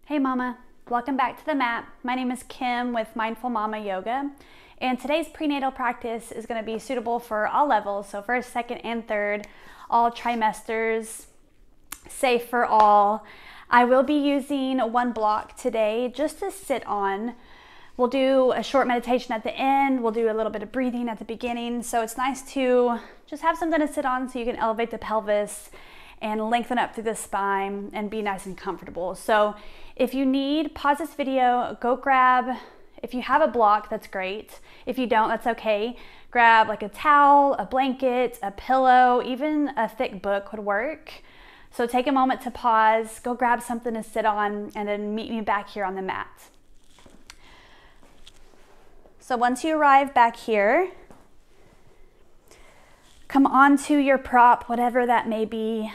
Hey Mama, welcome back to the mat. My name is Kim with Mindful Mama Yoga, and today's prenatal practice is going to be suitable for all levels, so first, second, and third, all trimesters, safe for all. I will be using one block today just to sit on. We'll do a short meditation at the end. We'll do a little bit of breathing at the beginning, so it's nice to just have something to sit on so you can elevate the pelvis and lengthen up through the spine and be nice and comfortable. So if you need, pause this video, go grab, if you have a block, that's great. If you don't, that's okay. Grab like a towel, a blanket, a pillow, even a thick book would work. So take a moment to pause, go grab something to sit on, and then meet me back here on the mat. So once you arrive back here, come onto your prop, whatever that may be.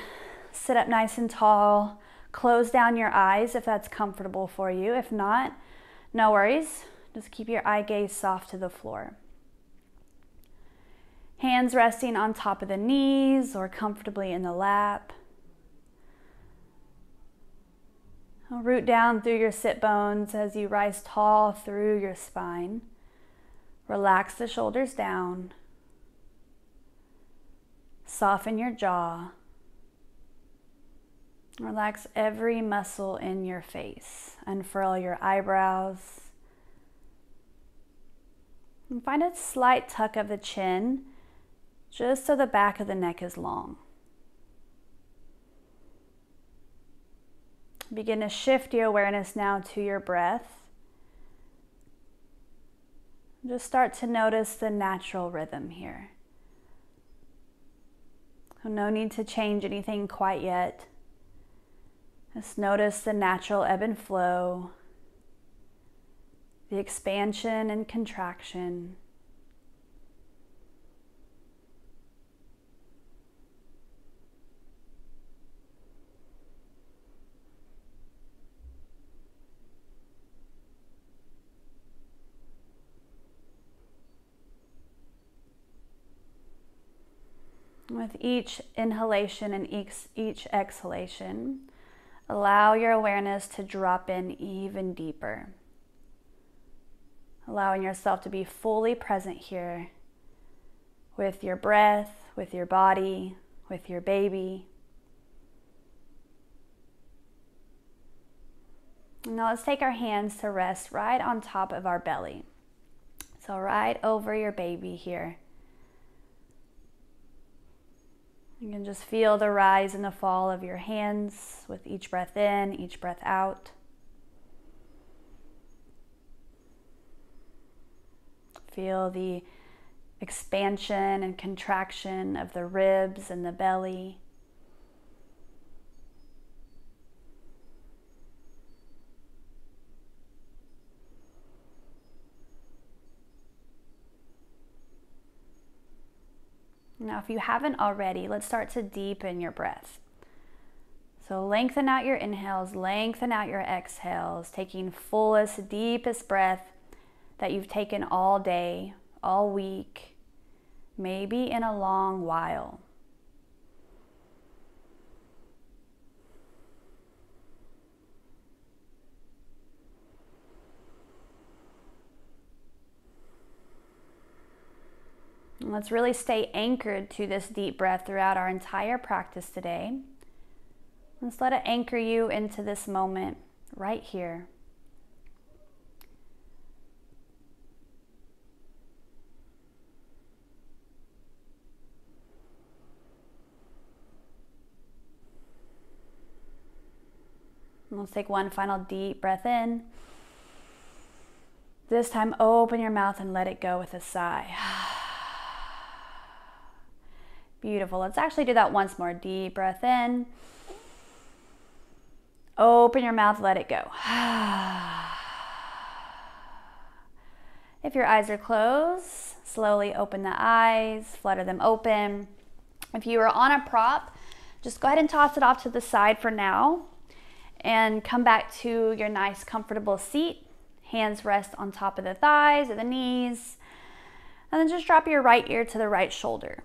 Sit up nice and tall. Close down your eyes if that's comfortable for you. If not, no worries. Just keep your eye gaze soft to the floor. Hands resting on top of the knees or comfortably in the lap. Root down through your sit bones as you rise tall through your spine. Relax the shoulders down. Soften your jaw. Relax every muscle in your face. Unfurl your eyebrows. And find a slight tuck of the chin, just so the back of the neck is long. Begin to shift your awareness now to your breath. Just start to notice the natural rhythm here. No need to change anything quite yet. Just notice the natural ebb and flow, the expansion and contraction. With each inhalation and each exhalation, allow your awareness to drop in even deeper. Allowing yourself to be fully present here with your breath, with your body, with your baby. Now let's take our hands to rest right on top of our belly. So right over your baby here. You can just feel the rise and the fall of your hands with each breath in, each breath out. Feel the expansion and contraction of the ribs and the belly. Now, if you haven't already, let's start to deepen your breath. So lengthen out your inhales, lengthen out your exhales, taking fullest, deepest breath that you've taken all day, all week, maybe in a long while. And let's really stay anchored to this deep breath throughout our entire practice today. Let's let it anchor you into this moment right here. And let's take one final deep breath in. This time, open your mouth and let it go with a sigh. Beautiful. Let's actually do that once more. Deep breath in. Open your mouth, let it go. If your eyes are closed, slowly open the eyes, flutter them open. If you are on a prop, just go ahead and toss it off to the side for now and come back to your nice comfortable seat. Hands rest on top of the thighs or the knees, and then just drop your right ear to the right shoulder.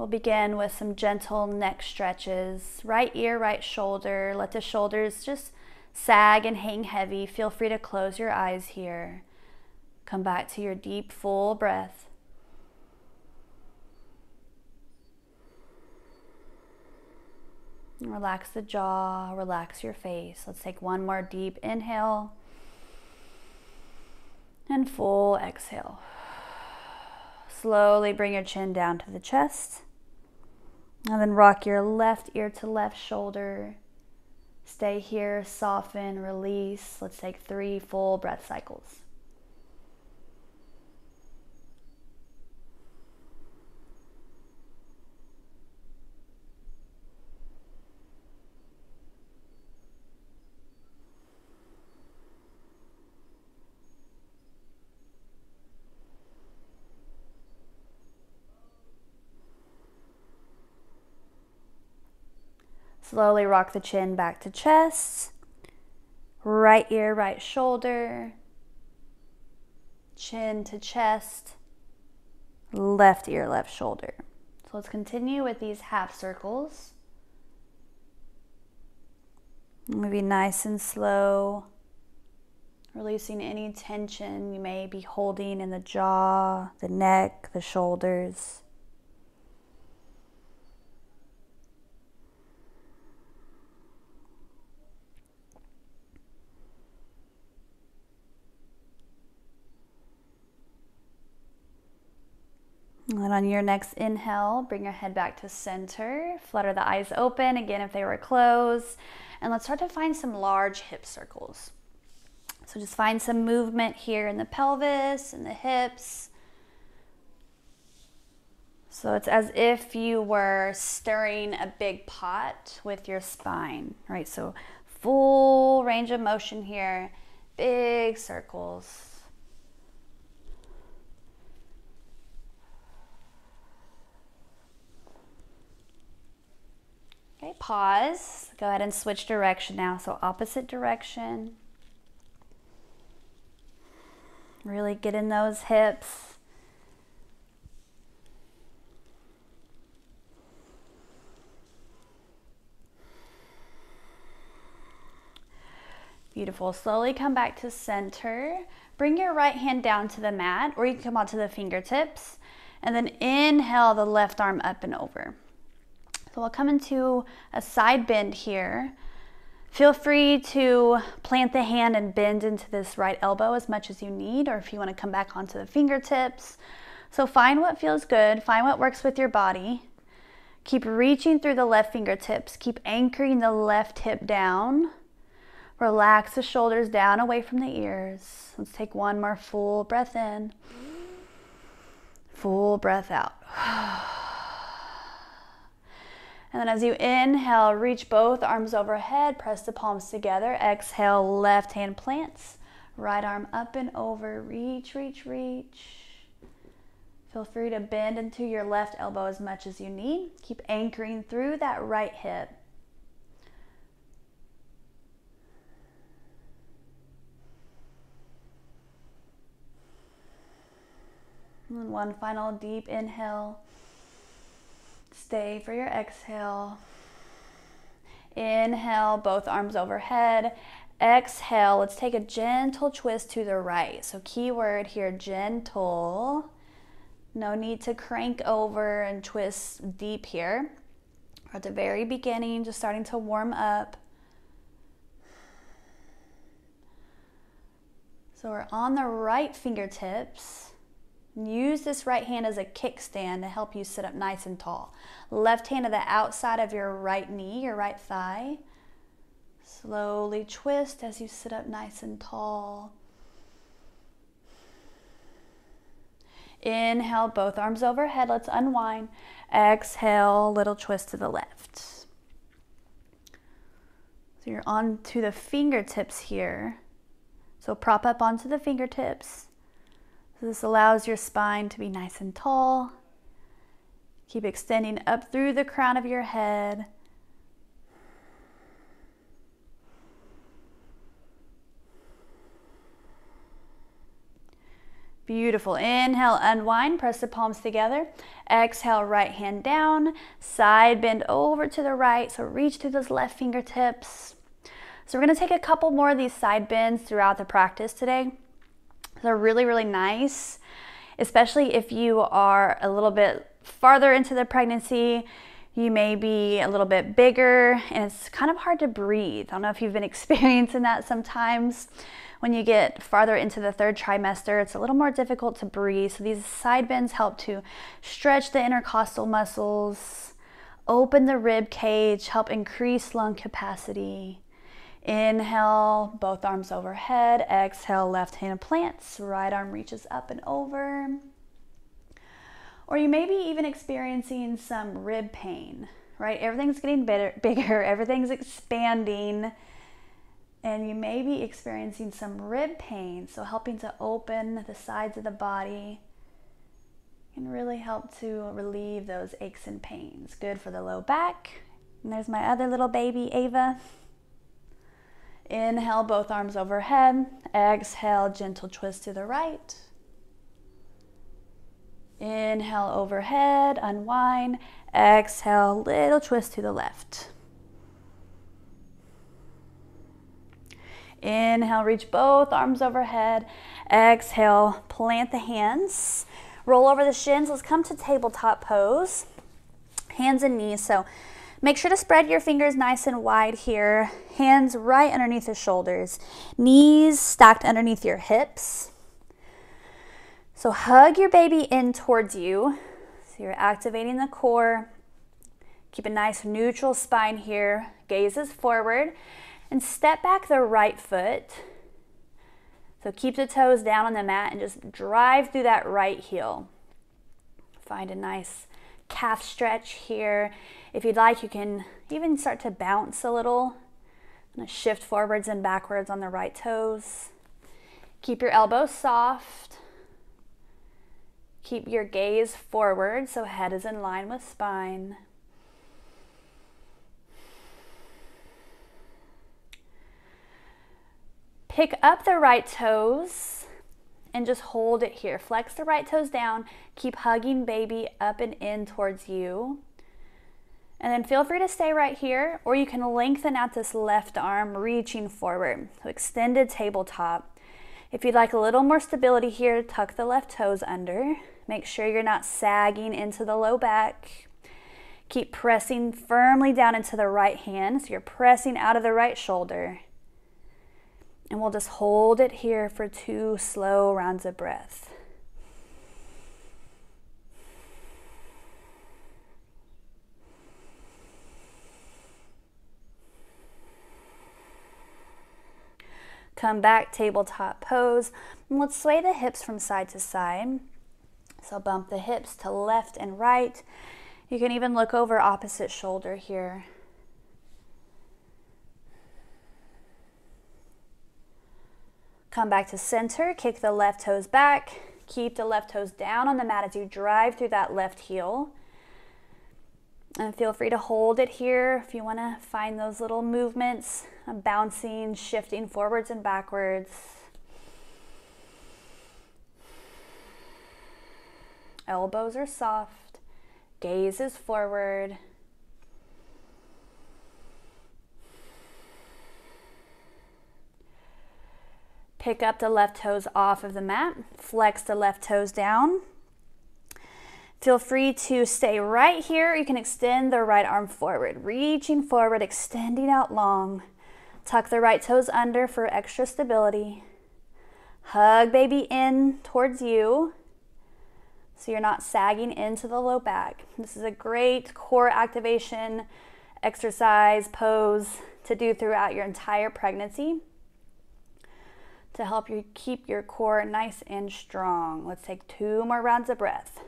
We'll begin with some gentle neck stretches. Right ear, right shoulder. Let the shoulders just sag and hang heavy. Feel free to close your eyes here. Come back to your deep, full breath. Relax the jaw, relax your face. Let's take one more deep inhale and full exhale. Slowly bring your chin down to the chest, and then rock your left ear to left shoulder. Stay here, soften, release. Let's take 3 full breath cycles. Slowly rock the chin back to chest, right ear, right shoulder, chin to chest, left ear, left shoulder. So let's continue with these half circles. Maybe nice and slow, releasing any tension you may be holding in the jaw, the neck, the shoulders. And on your next inhale, bring your head back to center. Flutter the eyes open, again if they were closed. And let's start to find some large hip circles. So just find some movement here in the pelvis and the hips. So it's as if you were stirring a big pot with your spine, right? So full range of motion here, big circles. Okay, pause. Go ahead and switch direction now. So opposite direction. Really get in those hips. Beautiful. Slowly come back to center. Bring your right hand down to the mat, or you can come onto the fingertips. And then inhale the left arm up and over. So we'll come into a side bend here. Feel free to plant the hand and bend into this right elbow as much as you need, or if you want to come back onto the fingertips. So find what feels good, find what works with your body. Keep reaching through the left fingertips, keep anchoring the left hip down. Relax the shoulders down away from the ears. Let's take one more full breath in, full breath out. And then as you inhale, reach both arms overhead, press the palms together. Exhale, left hand plants, right arm up and over, reach, reach, reach. Feel free to bend into your left elbow as much as you need. Keep anchoring through that right hip. And one final deep inhale. Stay for your exhale. Inhale, both arms overhead. Exhale, let's take a gentle twist to the right. So keyword here, gentle. No need to crank over and twist deep here. We're at the very beginning, just starting to warm up. So we're on the right fingertips. Use this right hand as a kickstand to help you sit up nice and tall. Left hand to the outside of your right knee, your right thigh. Slowly twist as you sit up nice and tall. Inhale, both arms overhead. Let's unwind. Exhale, little twist to the left. So you're onto the fingertips here. So prop up onto the fingertips. So this allows your spine to be nice and tall. Keep extending up through the crown of your head. Beautiful. Inhale, unwind, press the palms together. Exhale, right hand down, side bend over to the right. So reach through those left fingertips. So we're gonna take a couple more of these side bends throughout the practice today. They're really, really nice, especially if you are a little bit farther into the pregnancy. You may be a little bit bigger and it's kind of hard to breathe. I don't know if you've been experiencing that sometimes. When you get farther into the third trimester, it's a little more difficult to breathe. So these side bends help to stretch the intercostal muscles, open the rib cage, help increase lung capacity. Inhale, both arms overhead. Exhale, left hand plants, right arm reaches up and over. Or you may be even experiencing some rib pain, right? Everything's getting bigger, everything's expanding. And you may be experiencing some rib pain, so helping to open the sides of the body can really help to relieve those aches and pains. Good for the low back. And there's my other little baby, Ava. Inhale, both arms overhead. Exhale, gentle twist to the right. Inhale, overhead, unwind. Exhale, little twist to the left. Inhale, reach both arms overhead. Exhale, plant the hands. Roll over the shins. Let's come to tabletop pose. Hands and knees. So make sure to spread your fingers nice and wide here. Hands right underneath the shoulders. Knees stacked underneath your hips. So hug your baby in towards you. So you're activating the core. Keep a nice neutral spine here. Gazes forward. And step back the right foot. So keep the toes down on the mat and just drive through that right heel. Find a nice calf stretch here. If you'd like, you can even start to bounce a little. Shift forwards and backwards on the right toes. Keep your elbows soft. Keep your gaze forward so head is in line with spine. Pick up the right toes and just hold it here. Flex the right toes down. Keep hugging baby up and in towards you. And then feel free to stay right here, or you can lengthen out this left arm, reaching forward. So extended tabletop. If you'd like a little more stability here, tuck the left toes under. Make sure you're not sagging into the low back. Keep pressing firmly down into the right hand, so you're pressing out of the right shoulder. And we'll just hold it here for 2 slow rounds of breath. Come back, tabletop pose. And let's sway the hips from side to side. So bump the hips to left and right. You can even look over opposite shoulder here. Come back to center, kick the left toes back. Keep the left toes down on the mat as you drive through that left heel. And feel free to hold it here if you want to find those little movements, bouncing, shifting forwards and backwards. Elbows are soft, gaze is forward. Pick up the left toes off of the mat, flex the left toes down. Feel free to stay right here. You can extend the right arm forward, reaching forward, extending out long. Tuck the right toes under for extra stability. Hug baby in towards you so you're not sagging into the low back. This is a great core activation exercise, pose to do throughout your entire pregnancy to help you keep your core nice and strong. Let's take 2 more rounds of breath.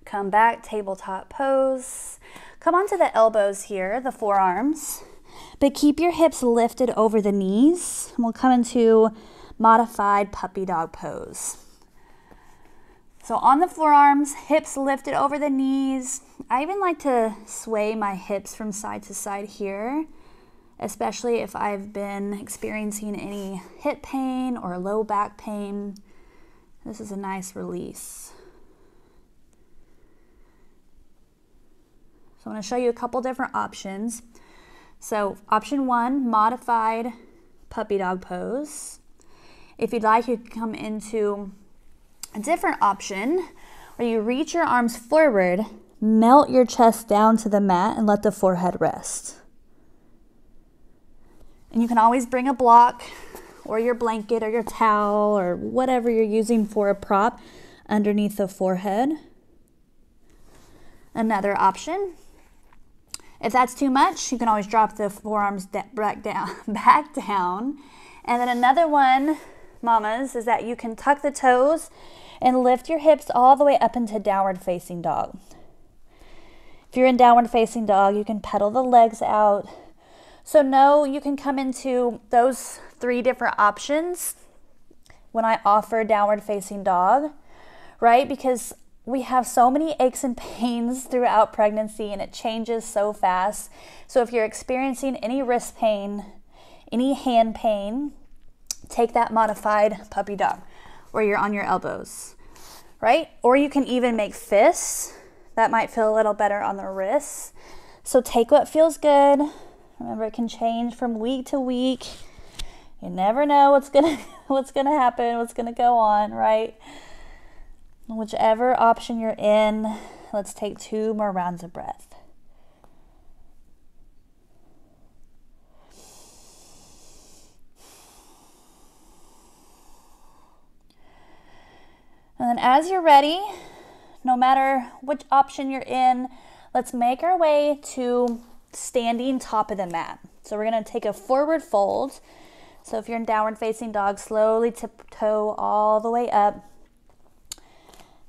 Come back, tabletop pose. Come onto the elbows here, the forearms, but keep your hips lifted over the knees. We'll come into modified puppy dog pose. So So on the forearms, hips lifted over the knees. I even like to sway my hips from side to side here, especially if I've been experiencing any hip pain or low back pain. This is a nice release. So I want to show you a couple different options. So option 1, modified puppy dog pose. If you'd like, you can come into a different option where you reach your arms forward, melt your chest down to the mat, and let the forehead rest. And you can always bring a block or your blanket or your towel or whatever you're using for a prop underneath the forehead. Another option, if that's too much, you can always drop the forearms back down. And then another one, mamas, is that you can tuck the toes and lift your hips all the way up into downward facing dog. If you're in downward facing dog, you can pedal the legs out. So no, you can come into those 3 different options when I offer downward facing dog, right? Because we have so many aches and pains throughout pregnancy and it changes so fast. So if you're experiencing any wrist pain, any hand pain, take that modified puppy dog where you're on your elbows, right? Or you can even make fists. That might feel a little better on the wrists. So take what feels good. Remember, it can change from week to week. You never know what's gonna happen, what's gonna go on, right? Whichever option you're in, let's take 2 more rounds of breath. And then as you're ready, no matter which option you're in, let's make our way to standing top of the mat. So we're going to take a forward fold. So if you're in downward facing dog, slowly tiptoe all the way up.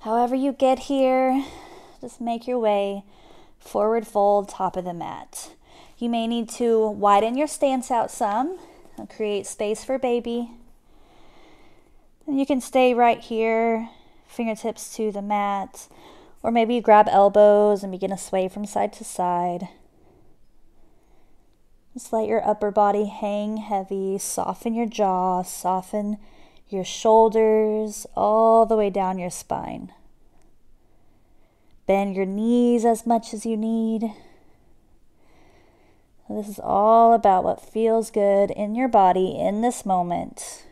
However you get here, just make your way forward fold, top of the mat. You may need to widen your stance out some and create space for baby. And you can stay right here, fingertips to the mat, or maybe you grab elbows and begin to sway from side to side. Just let your upper body hang heavy, soften your jaw, soften your shoulders all the way down your spine. Bend your knees as much as you need. So this is all about what feels good in your body in this moment.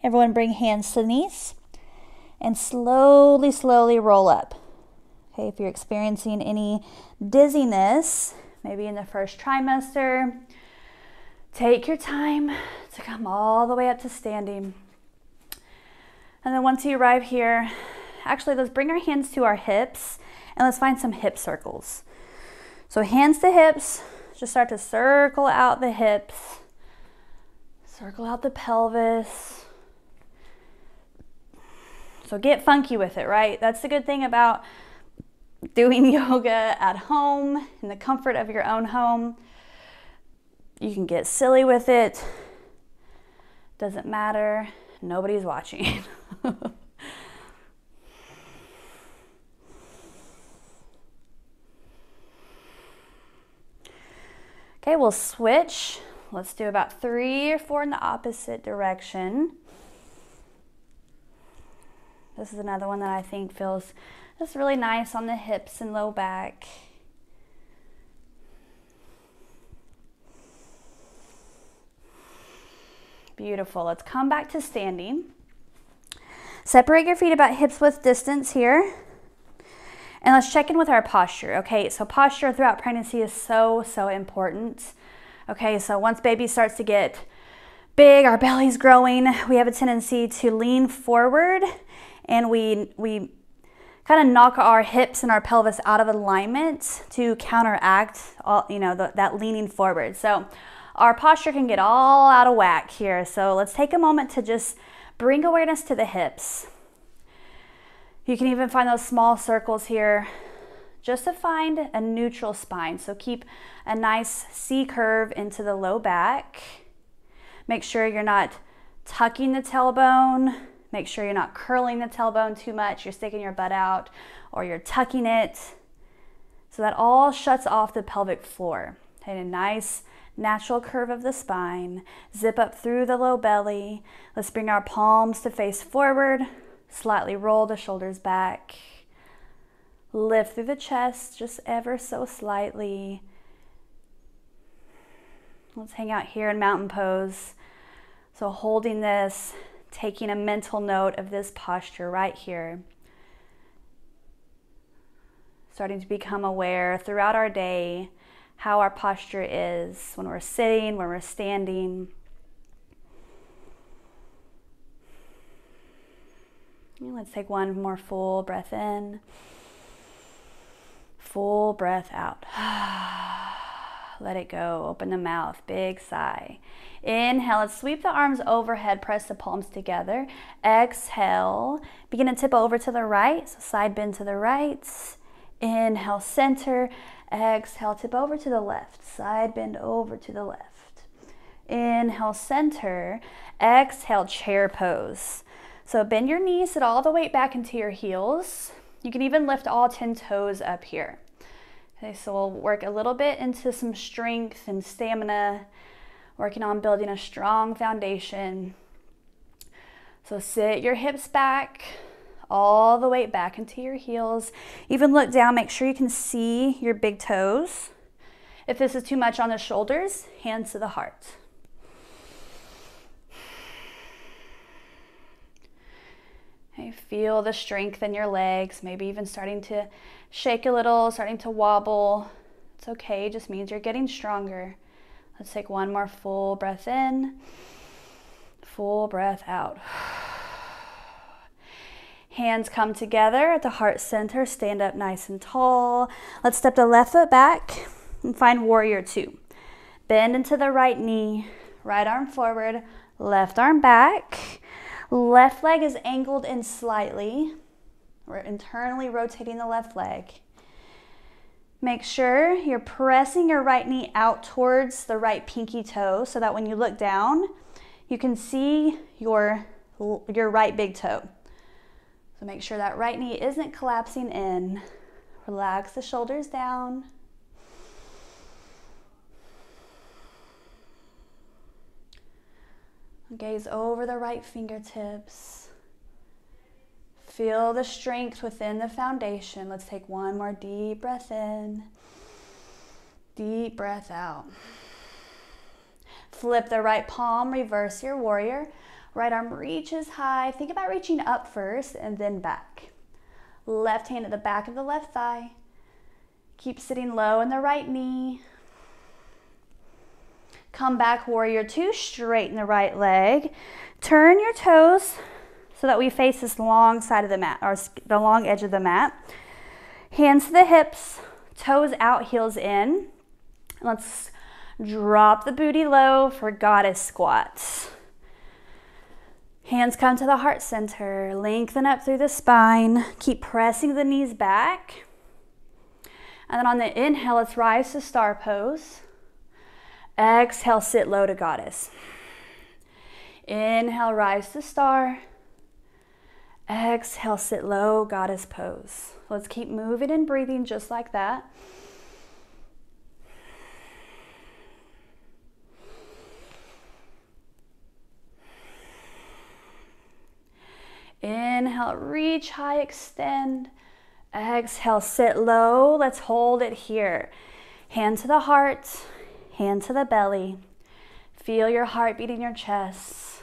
Everyone bring hands to the knees and slowly, slowly roll up. Okay, if you're experiencing any dizziness, maybe in the first trimester, take your time to come all the way up to standing. And then once you arrive here, actually let's bring our hands to our hips and let's find some hip circles. So hands to hips, just start to circle out the hips, circle out the pelvis. So get funky with it, right? That's the good thing about doing yoga at home, in the comfort of your own home. You can get silly with it. Doesn't matter. Nobody's watching. Okay, we'll switch. Let's do about 3 or 4 in the opposite direction. This is another one that I think feels just really nice on the hips and low back. Beautiful. Let's come back to standing. Separate your feet about hips width distance here. And let's check in with our posture. Okay, so posture throughout pregnancy is so, so important. Okay, so once baby starts to get big, our belly's growing, we have a tendency to lean forward and we kind of knock our hips and our pelvis out of alignment to counteract all, that leaning forward. So our posture can get all out of whack here. So let's take a moment to just bring awareness to the hips. You can even find those small circles here just to find a neutral spine. So keep a nice C curve into the low back. Make sure you're not tucking the tailbone. Make sure you're not curling the tailbone too much. You're sticking your butt out or you're tucking it. So that all shuts off the pelvic floor. Okay, a nice natural curve of the spine. Zip up through the low belly. Let's bring our palms to face forward. Slightly roll the shoulders back. Lift through the chest just ever so slightly. Let's hang out here in mountain pose. So holding this, taking a mental note of this posture right here. Starting to become aware throughout our day how our posture is when we're sitting, when we're standing. And let's take one more full breath in. Full breath out. Let it go. Open the mouth. Big sigh. Inhale. Let's sweep the arms overhead. Press the palms together. Exhale. Begin to tip over to the right. So side bend to the right. Inhale, center. Exhale, tip over to the left. Side bend over to the left. Inhale, center. Exhale, chair pose. So bend your knees, sit all the weight back into your heels. You can even lift all 10 toes up here. Okay, so we'll work a little bit into some strength and stamina, working on building a strong foundation. So sit your hips back, all the way back into your heels. Even look down, make sure you can see your big toes. If this is too much on the shoulders, hands to the heart. Okay, feel the strength in your legs, maybe even starting to shake a little, starting to wobble. It's okay, it just means you're getting stronger. Let's take one more full breath in, full breath out. Hands come together at the heart center, stand up nice and tall. Let's step the left foot back and find warrior two. Bend into the right knee, right arm forward, left arm back. Left leg is angled in slightly. We're internally rotating the left leg. Make sure you're pressing your right knee out towards the right pinky toe so that when you look down, you can see your right big toe. So make sure that right knee isn't collapsing in. Relax the shoulders down. Gaze over the right fingertips. Feel the strength within the foundation. Let's take one more deep breath in. Deep breath out. Flip the right palm, reverse your warrior. Right arm reaches high. Think about reaching up first and then back. Left hand at the back of the left thigh. Keep sitting low in the right knee. Come back, warrior two, straighten the right leg. Turn your toes so that we face this long side of the mat, or the long edge of the mat. Hands to the hips, toes out, heels in. Let's drop the booty low for goddess squats. Hands come to the heart center, lengthen up through the spine. Keep pressing the knees back. And then on the inhale, let's rise to star pose. Exhale, sit low to goddess. Inhale, rise to star. Exhale, sit low, goddess pose. Let's keep moving and breathing just like that. Inhale, reach high, extend. Exhale, sit low. Let's hold it here. Hand to the heart. Hand to the belly. Feel your heart beating your chest.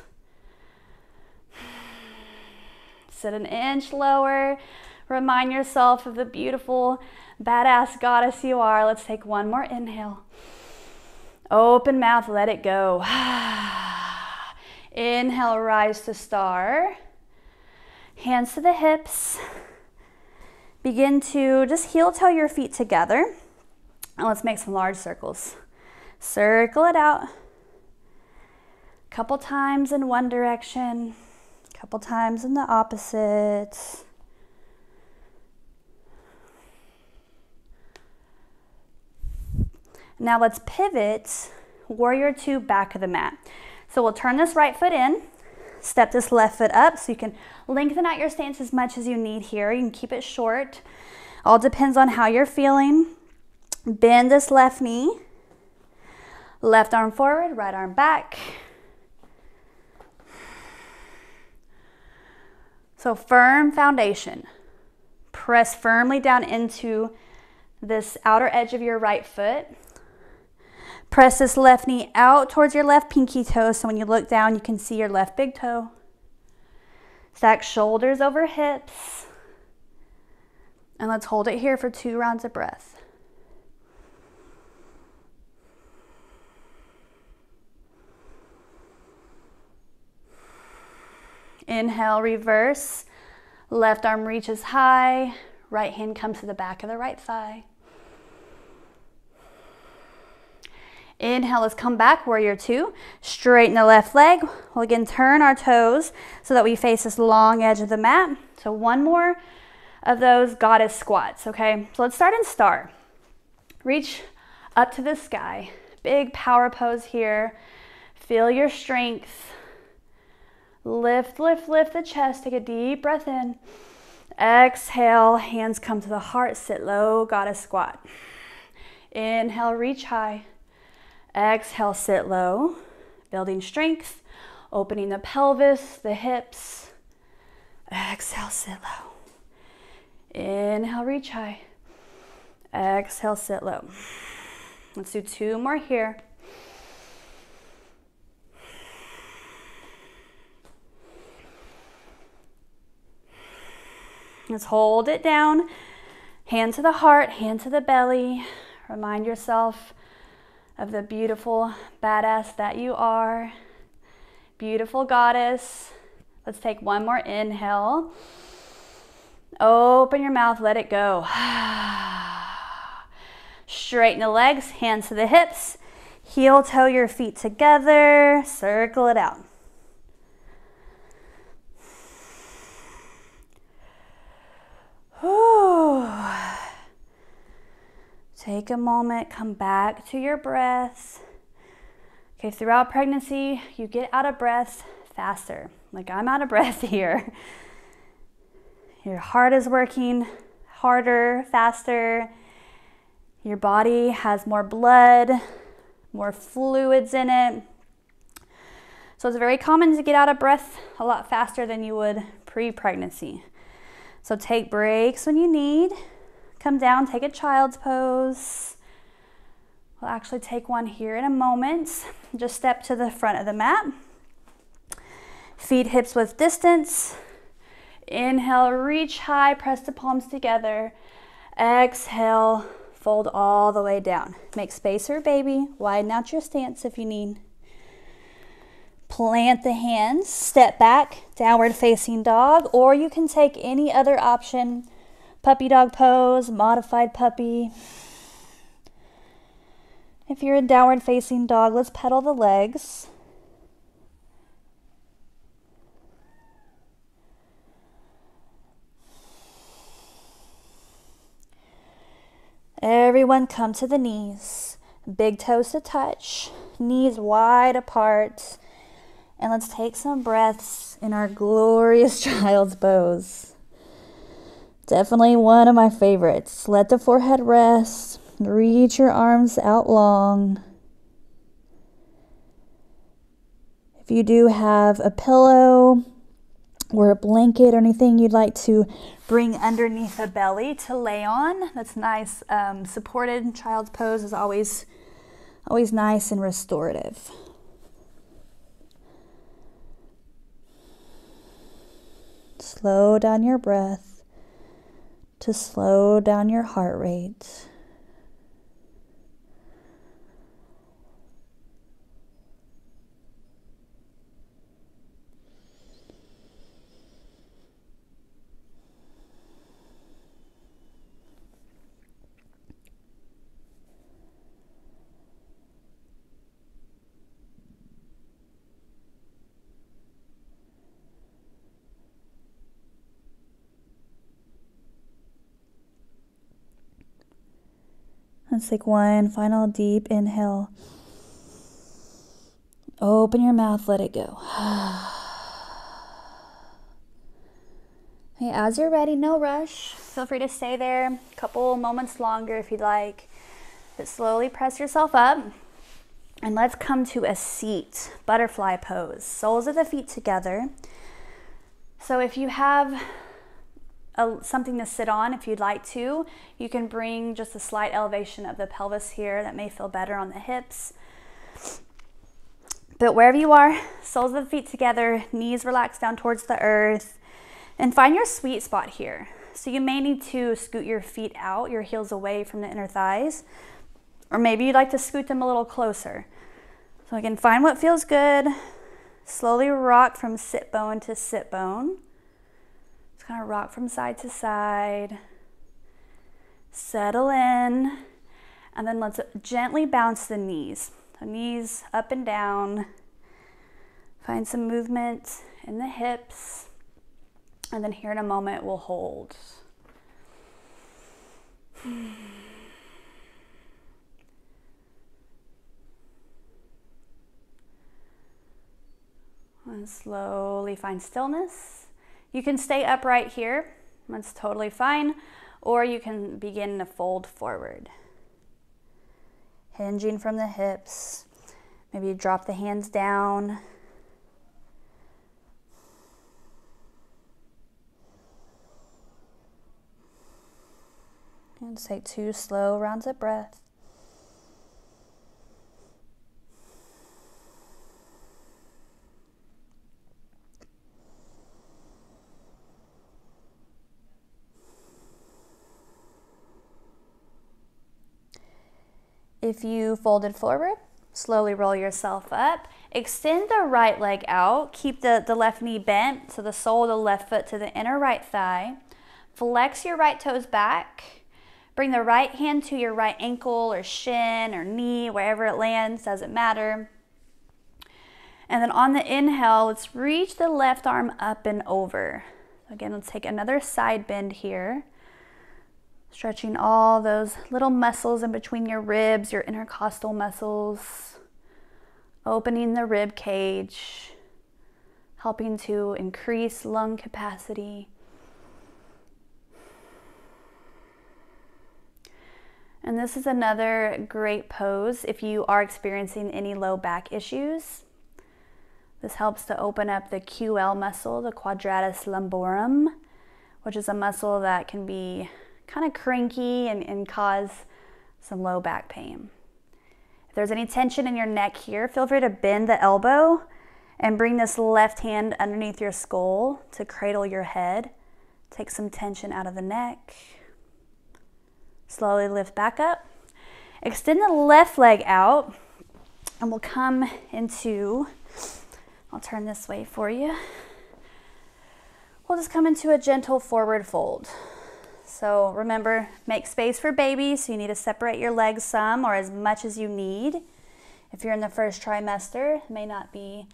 Sit an inch lower. Remind yourself of the beautiful, badass goddess you are. Let's take one more inhale. Open mouth, let it go. Inhale, rise to star. Hands to the hips. Begin to just heel toe your feet together. And let's make some large circles. Circle it out. Couple times in one direction, couple times in the opposite. Now let's pivot, warrior two, back of the mat. So we'll turn this right foot in, step this left foot up, so you can lengthen out your stance as much as you need here. You can keep it short. All depends on how you're feeling. Bend this left knee. Left arm forward, right arm back. So firm foundation. Press firmly down into this outer edge of your right foot. Press this left knee out towards your left pinky toe, so when you look down, you can see your left big toe. Stack shoulders over hips. And let's hold it here for 2 rounds of breath. Inhale, reverse. Left arm reaches high. Right hand comes to the back of the right thigh. Inhale, let's come back, warrior 2. Straighten the left leg. We'll again turn our toes so that we face this long edge of the mat. So 1 more of those goddess squats, okay? So let's start in star. Reach up to the sky. Big power pose here. Feel your strength. Lift, lift, lift the chest. Take a deep breath in. Exhale, hands come to the heart. Sit low, goddess squat. Inhale, reach high. Exhale, sit low. Building strength, opening the pelvis, the hips. Exhale, sit low. Inhale, reach high. Exhale, sit low. Let's do 2 more here. Let's hold it down. Hand to the heart, hand to the belly. Remind yourself of the beautiful badass that you are. Beautiful goddess. Let's take 1 more inhale. Open your mouth, let it go. Straighten the legs, hands to the hips. Heel toe your feet together. Circle it out. Take a moment, come back to your breath. Okay, throughout pregnancy, you get out of breath faster. Like I'm out of breath here. Your heart is working harder, faster. Your body has more blood, more fluids in it. So it's very common to get out of breath a lot faster than you would pre-pregnancy. So take breaks when you need. Come down, take a child's pose. We'll actually take one here in a moment. Just step to the front of the mat. Feet hips width distance. Inhale, reach high, press the palms together. Exhale, fold all the way down. Make space for baby. Widen out your stance if you need. Plant the hands, step back, downward facing dog, or you can take any other option. Puppy dog pose, modified puppy. If you're in downward facing dog, let's pedal the legs. Everyone come to the knees. Big toes to touch, knees wide apart. And let's take some breaths in our glorious child's pose. Definitely one of my favorites. Let the forehead rest. Reach your arms out long. If you do have a pillow or a blanket or anything you'd like to bring underneath the belly to lay on, that's nice. Supported child's pose is always nice and restorative. Slow down your breath to slow down your heart rate. Let's take one final deep inhale. Open your mouth, let it go. Okay, as you're ready, no rush. Feel free to stay there a couple moments longer if you'd like. But slowly press yourself up. And let's come to a seat, butterfly pose. Soles of the feet together. So if you have something to sit on, if you'd like to, you can bring just a slight elevation of the pelvis here. That may feel better on the hips. But wherever you are, soles of the feet together, knees relaxed down towards the earth. And find your sweet spot here. So you may need to scoot your feet out, your heels away from the inner thighs. Or maybe you'd like to scoot them a little closer. So again, find what feels good. Slowly rock from sit bone to sit bone. Just kind of rock from side to side. Settle in. And then let's gently bounce the knees. So knees up and down. Find some movement in the hips. And then here in a moment, we'll hold. And slowly find stillness. You can stay upright here. That's totally fine. Or you can begin to fold forward. Hinging from the hips. Maybe drop the hands down. And take 2 slow rounds of breath. If you folded forward, slowly roll yourself up. Extend the right leg out. Keep the left knee bent, so the sole of the left foot to the inner right thigh. Flex your right toes back. Bring the right hand to your right ankle or shin or knee, wherever it lands, doesn't matter. And then on the inhale, let's reach the left arm up and over. Again, let's take another side bend here. Stretching all those little muscles in between your ribs, your intercostal muscles. Opening the rib cage, helping to increase lung capacity. And this is another great pose if you are experiencing any low back issues. This helps to open up the QL muscle, the quadratus lumborum, which is a muscle that can be kind of cranky and cause some low back pain. If there's any tension in your neck here, feel free to bend the elbow and bring this left hand underneath your skull to cradle your head. Take some tension out of the neck. Slowly lift back up. Extend the left leg out and we'll come into, I'll turn this way for you. We'll just come into a gentle forward fold. So remember, make space for baby, so you need to separate your legs some or as much as you need. If you're in the first trimester, it may not be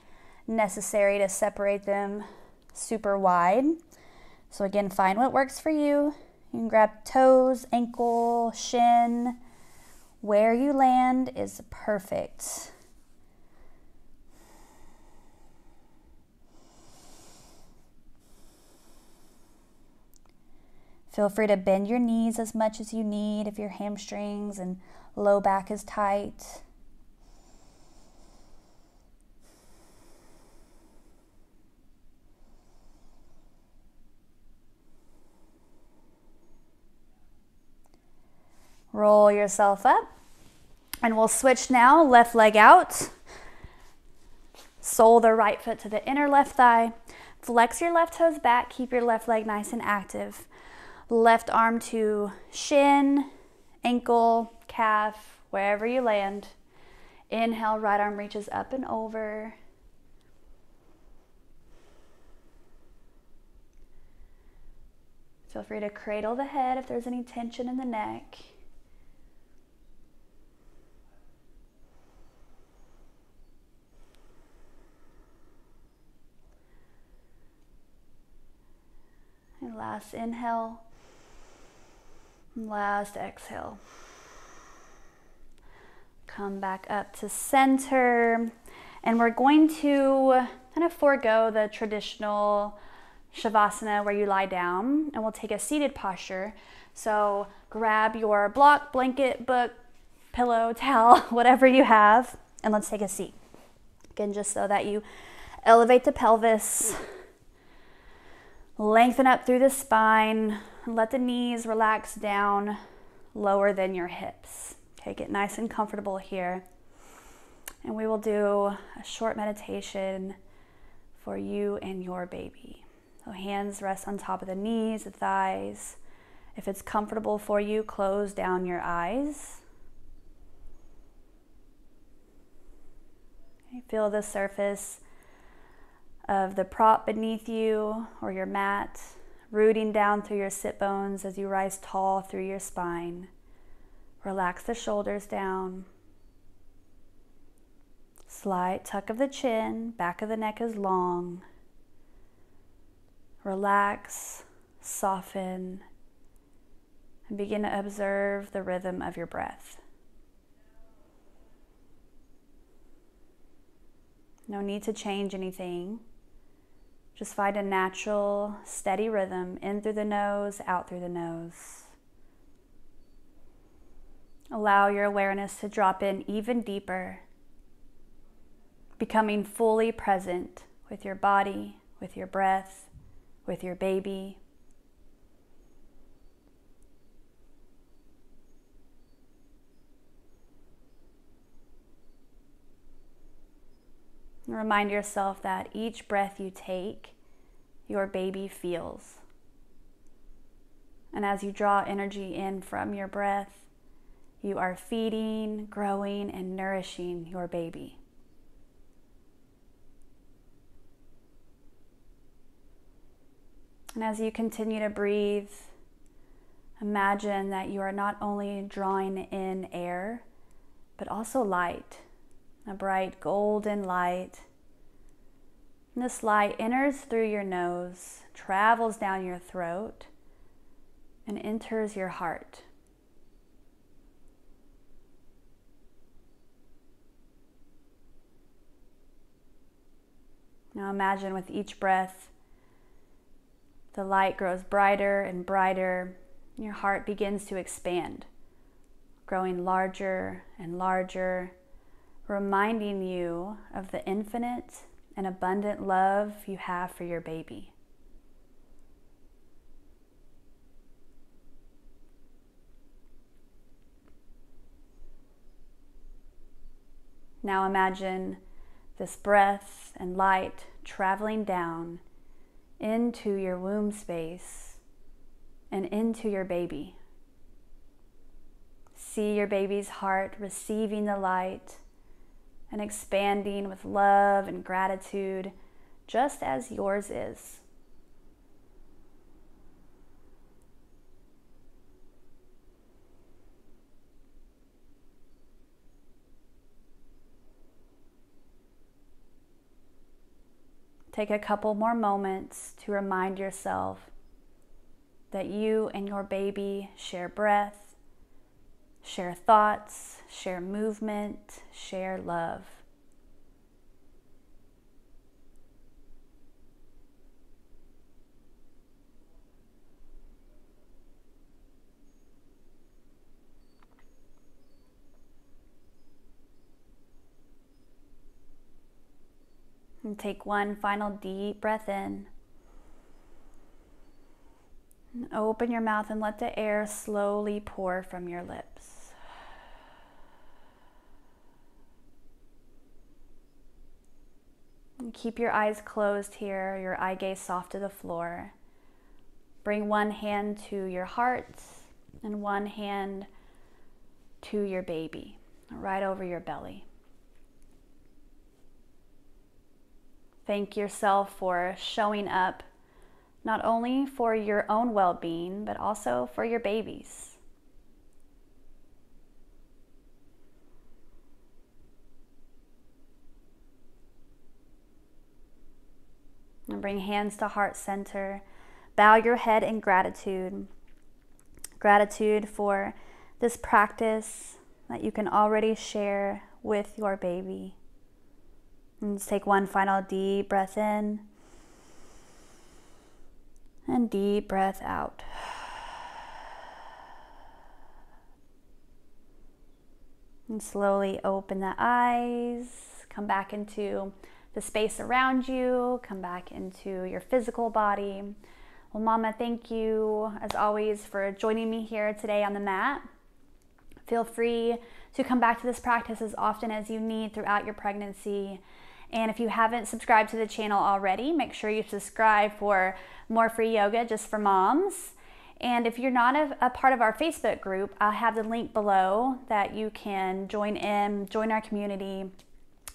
necessary to separate them super wide. So again, find what works for you. You can grab toes, ankle, shin. Where you land is perfect. Feel free to bend your knees as much as you need if your hamstrings and low back is tight. Roll yourself up. And we'll switch now, left leg out. Sole the right foot to the inner left thigh. Flex your left toes back, keep your left leg nice and active. Left arm to shin, ankle, calf, wherever you land. Inhale, right arm reaches up and over. Feel free to cradle the head if there's any tension in the neck. And last inhale, last exhale. Come back up to center And we're going to kind of forego the traditional Shavasana where you lie down, and we'll take a seated posture. So grab your block, blanket, book, pillow, towel, whatever you have, and let's take a seat. Again, just so that you elevate the pelvis, lengthen up through the spine, and let the knees relax down lower than your hips. Okay, get nice and comfortable here. And we will do a short meditation for you and your baby. So hands rest on top of the knees, the thighs. If it's comfortable for you, close down your eyes. Okay, feel the surface of the prop beneath you or your mat, rooting down through your sit bones as you rise tall through your spine. Relax the shoulders down. Slight tuck of the chin, back of the neck is long. Relax, soften, and begin to observe the rhythm of your breath. No need to change anything. Just find a natural, steady rhythm in through the nose, out through the nose. Allow your awareness to drop in even deeper, becoming fully present with your body, with your breath, with your baby. And remind yourself that each breath you take, your baby feels. And as you draw energy in from your breath, you are feeding, growing, and nourishing your baby. And as you continue to breathe, imagine that you are not only drawing in air, but also light, a bright golden light. And this light enters through your nose, travels down your throat, and enters your heart. Now imagine with each breath, the light grows brighter and brighter, and your heart begins to expand, growing larger and larger, reminding you of the infinite and abundant love you have for your baby. Now imagine this breath and light traveling down into your womb space and into your baby. See your baby's heart receiving the light and expanding with love and gratitude, just as yours is. Take a couple more moments to remind yourself that you and your baby share breath, share thoughts, share movement, share love. And take one final deep breath in. And open your mouth and let the air slowly pour from your lips. And keep your eyes closed here, your eye gaze soft to the floor. Bring one hand to your heart and one hand to your baby, right over your belly. Thank yourself for showing up, not only for your own well-being, but also for your baby's. And bring hands to heart center. Bow your head in gratitude. Gratitude for this practice that you can already share with your baby. And let's take one final deep breath in and deep breath out. And slowly open the eyes, come back into the space around you, come back into your physical body. Well, Mama, thank you as always for joining me here today on the mat. Feel free to come back to this practice as often as you need throughout your pregnancy. And if you haven't subscribed to the channel already, make sure you subscribe for more free yoga just for moms. And if you're not a part of our Facebook group, I'll have the link below that you can join our community,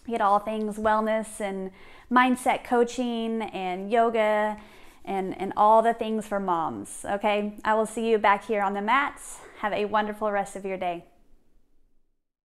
get all things wellness and mindset coaching and yoga and all the things for moms, okay? I will see you back here on the mats. Have a wonderful rest of your day.